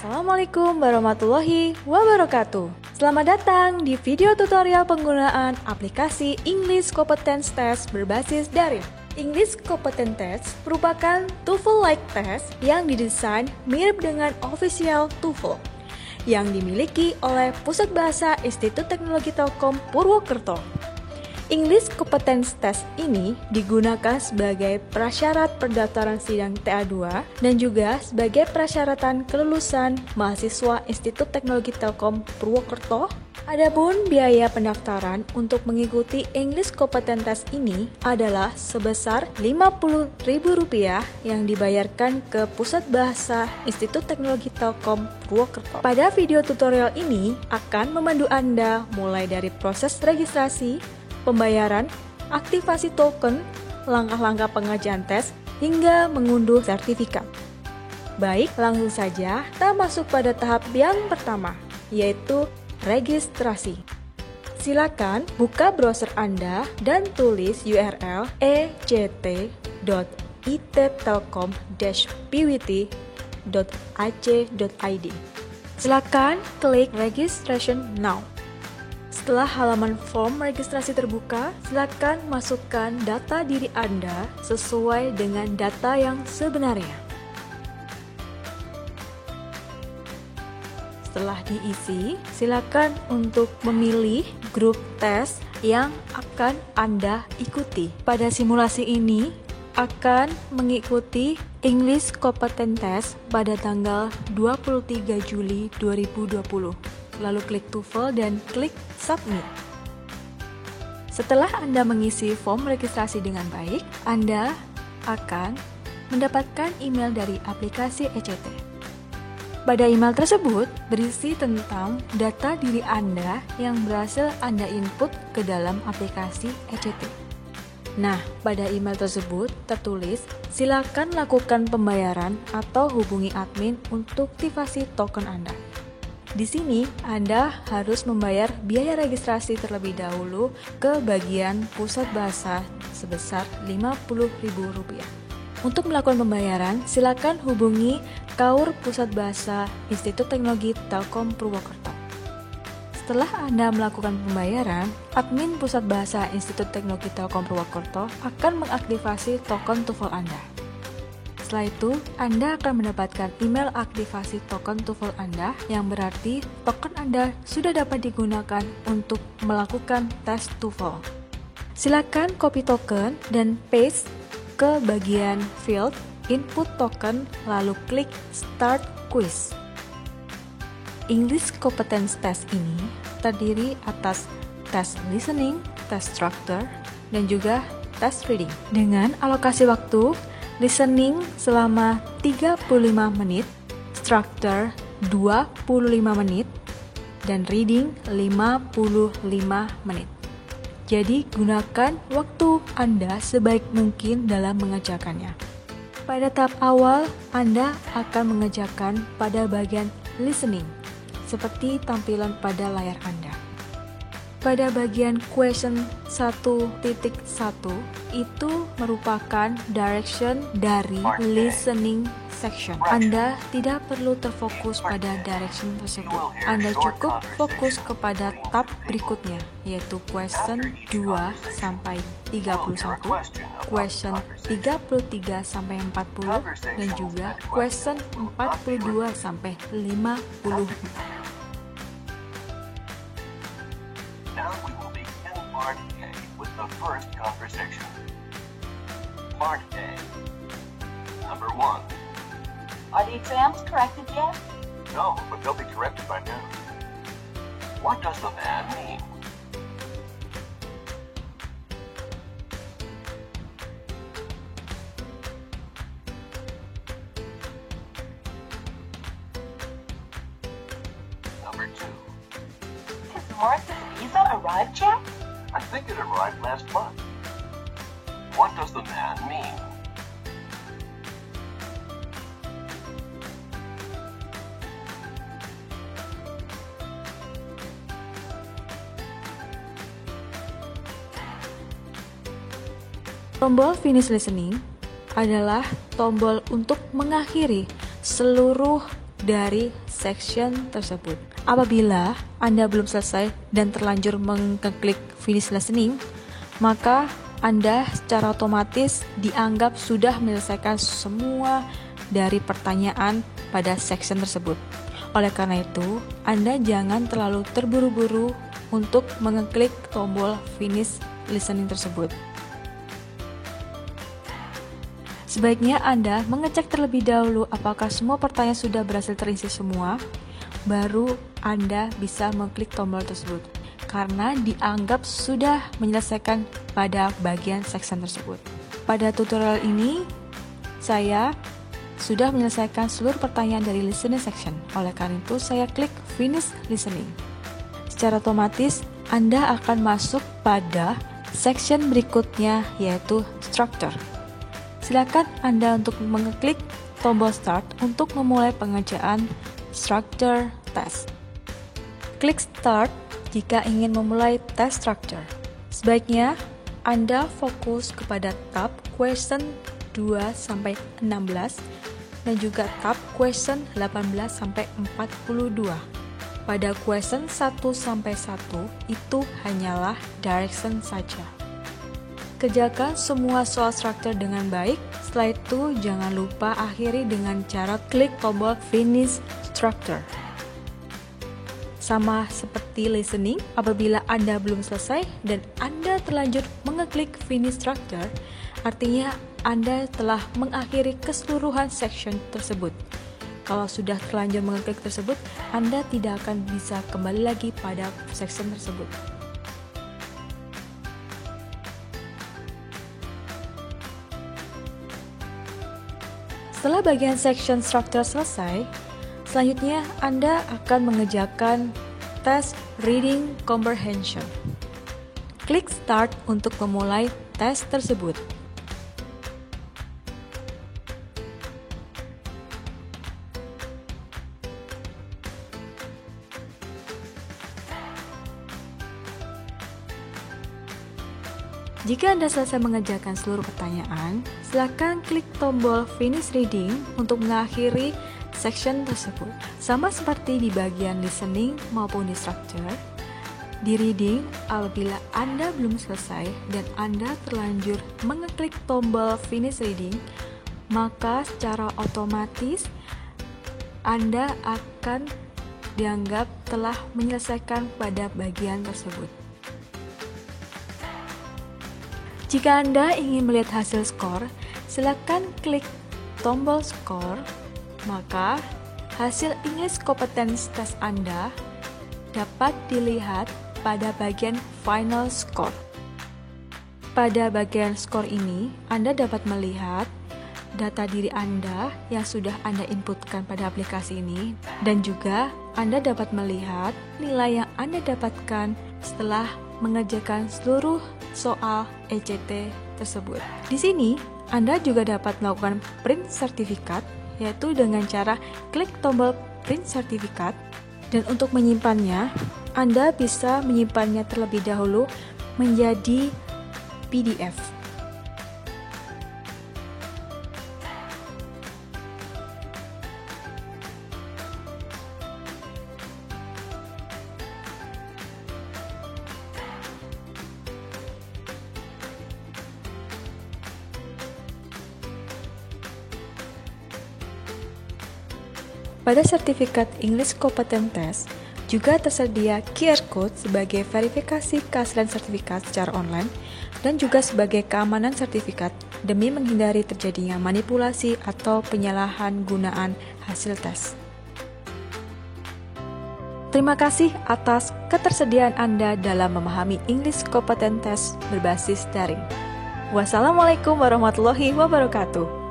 Assalamualaikum warahmatullahi wabarakatuh. Selamat datang di video tutorial penggunaan aplikasi English Competence Test berbasis daring. English Competence Test merupakan TOEFL-like test yang didesain mirip dengan official TOEFL yang dimiliki oleh Pusat Bahasa Institut Teknologi Telkom Purwokerto. English Competence Test ini digunakan sebagai prasyarat pendaftaran sidang TA2 dan juga sebagai persyaratan kelulusan mahasiswa Institut Teknologi Telkom Purwokerto. Adapun biaya pendaftaran untuk mengikuti English Competence Test ini adalah sebesar Rp50.000 yang dibayarkan ke Pusat Bahasa Institut Teknologi Telkom Purwokerto. Pada video tutorial ini akan memandu Anda mulai dari proses registrasi, pembayaran, aktivasi token, langkah-langkah pengerjaan tes, hingga mengunduh sertifikat. Baik, langsung saja kita masuk pada tahap yang pertama, yaitu registrasi. Silakan buka browser Anda dan tulis URL ect.ittelkom-pwt.ac.id. Silakan klik Registration Now. Setelah halaman form registrasi terbuka, silakan masukkan data diri Anda sesuai dengan data yang sebenarnya. Setelah diisi, silakan untuk memilih grup tes yang akan Anda ikuti. Pada simulasi ini akan mengikuti English Competence Test pada tanggal 23 Juli 2020. Lalu klik TOEFL dan klik Submit. Setelah Anda mengisi form registrasi dengan baik, Anda akan mendapatkan email dari aplikasi ECT. Pada email tersebut berisi tentang data diri Anda yang berhasil Anda input ke dalam aplikasi ECT. Nah, pada email tersebut tertulis, silakan lakukan pembayaran atau hubungi admin untuk aktivasi token Anda. Di sini, Anda harus membayar biaya registrasi terlebih dahulu ke bagian pusat bahasa sebesar Rp50.000. Untuk melakukan pembayaran, silakan hubungi KAUR Pusat Bahasa Institut Teknologi Telkom Purwokerto. Setelah Anda melakukan pembayaran, admin Pusat Bahasa Institut Teknologi Telkom Purwokerto akan mengaktifasi token TOEFL Anda. Setelah itu, Anda akan mendapatkan email aktivasi token TOEFL Anda yang berarti token Anda sudah dapat digunakan untuk melakukan tes TOEFL. Silakan copy token dan paste ke bagian field input token lalu klik Start Quiz. English Competence Test ini terdiri atas tes listening, tes structure, dan juga tes reading. Dengan alokasi waktu listening selama 35 menit, structure 25 menit, dan reading 55 menit. Jadi gunakan waktu Anda sebaik mungkin dalam mengerjakannya. Pada tahap awal, Anda akan mengerjakan pada bagian listening, seperti tampilan pada layar Anda. Pada bagian question 1.1 itu merupakan direction dari listening section. Anda tidak perlu terfokus pada direction tersebut. Anda cukup fokus kepada tab berikutnya, yaitu question 2 sampai 31, question 33 sampai 40, dan juga question 42 sampai 54. Now we will begin Part A with the first conversation. Part A. Number 1. Are the exams corrected yet? No, but they'll be corrected by noon. What does the man mean? Number 2. Has Martha's visa arrived yet? I think it arrived last month. What does the man mean? Tombol finish listening adalah tombol untuk mengakhiri seluruh dari section tersebut. Apabila Anda belum selesai dan terlanjur mengklik finish listening, maka Anda secara otomatis dianggap sudah menyelesaikan semua dari pertanyaan pada section tersebut. Oleh karena itu, Anda jangan terlalu terburu-buru untuk mengeklik tombol finish listening tersebut. Sebaiknya Anda mengecek terlebih dahulu apakah semua pertanyaan sudah berhasil terisi semua, baru Anda bisa mengklik tombol tersebut, karena dianggap sudah menyelesaikan pada bagian section tersebut. Pada tutorial ini, saya sudah menyelesaikan seluruh pertanyaan dari listening section. Oleh karena itu, saya klik finish listening. Secara otomatis, Anda akan masuk pada section berikutnya, yaitu structure. Silakan Anda untuk mengeklik tombol start untuk memulai pengerjaan structure test. Klik start jika ingin memulai tes structure. Sebaiknya Anda fokus kepada tab question 2-16 dan juga tab question 18-42. Pada question 1-1 itu hanyalah direction saja. Kerjakan semua soal struktur dengan baik. Setelah itu, jangan lupa akhiri dengan cara klik tombol finish structure. Sama seperti listening, apabila Anda belum selesai dan Anda terlanjur mengeklik finish structure, artinya Anda telah mengakhiri keseluruhan section tersebut. Kalau sudah terlanjur mengeklik tersebut, Anda tidak akan bisa kembali lagi pada section tersebut. Setelah bagian section structure selesai, selanjutnya Anda akan mengerjakan tes reading comprehension. Klik start untuk memulai tes tersebut. Jika Anda selesai mengerjakan seluruh pertanyaan, silakan klik tombol finish reading untuk mengakhiri section tersebut. Sama seperti di bagian listening maupun di structure, di reading apabila Anda belum selesai dan Anda terlanjur mengeklik tombol finish reading, maka secara otomatis Anda akan dianggap telah menyelesaikan pada bagian tersebut. Jika Anda ingin melihat hasil skor, silakan klik tombol skor, maka hasil English Competence Test Anda dapat dilihat pada bagian final score. Pada bagian skor ini, Anda dapat melihat data diri Anda yang sudah Anda inputkan pada aplikasi ini, dan juga Anda dapat melihat nilai yang Anda dapatkan setelah mengerjakan seluruh soal ECT tersebut. Di sini, Anda juga dapat melakukan print sertifikat, yaitu dengan cara klik tombol print sertifikat, dan untuk menyimpannya, Anda bisa menyimpannya terlebih dahulu menjadi PDF. Pada sertifikat English Competence Test, juga tersedia QR Code sebagai verifikasi keaslian sertifikat secara online dan juga sebagai keamanan sertifikat demi menghindari terjadinya manipulasi atau penyalahan gunaan hasil tes. Terima kasih atas ketersediaan Anda dalam memahami English Competence Test berbasis daring. Wassalamualaikum warahmatullahi wabarakatuh.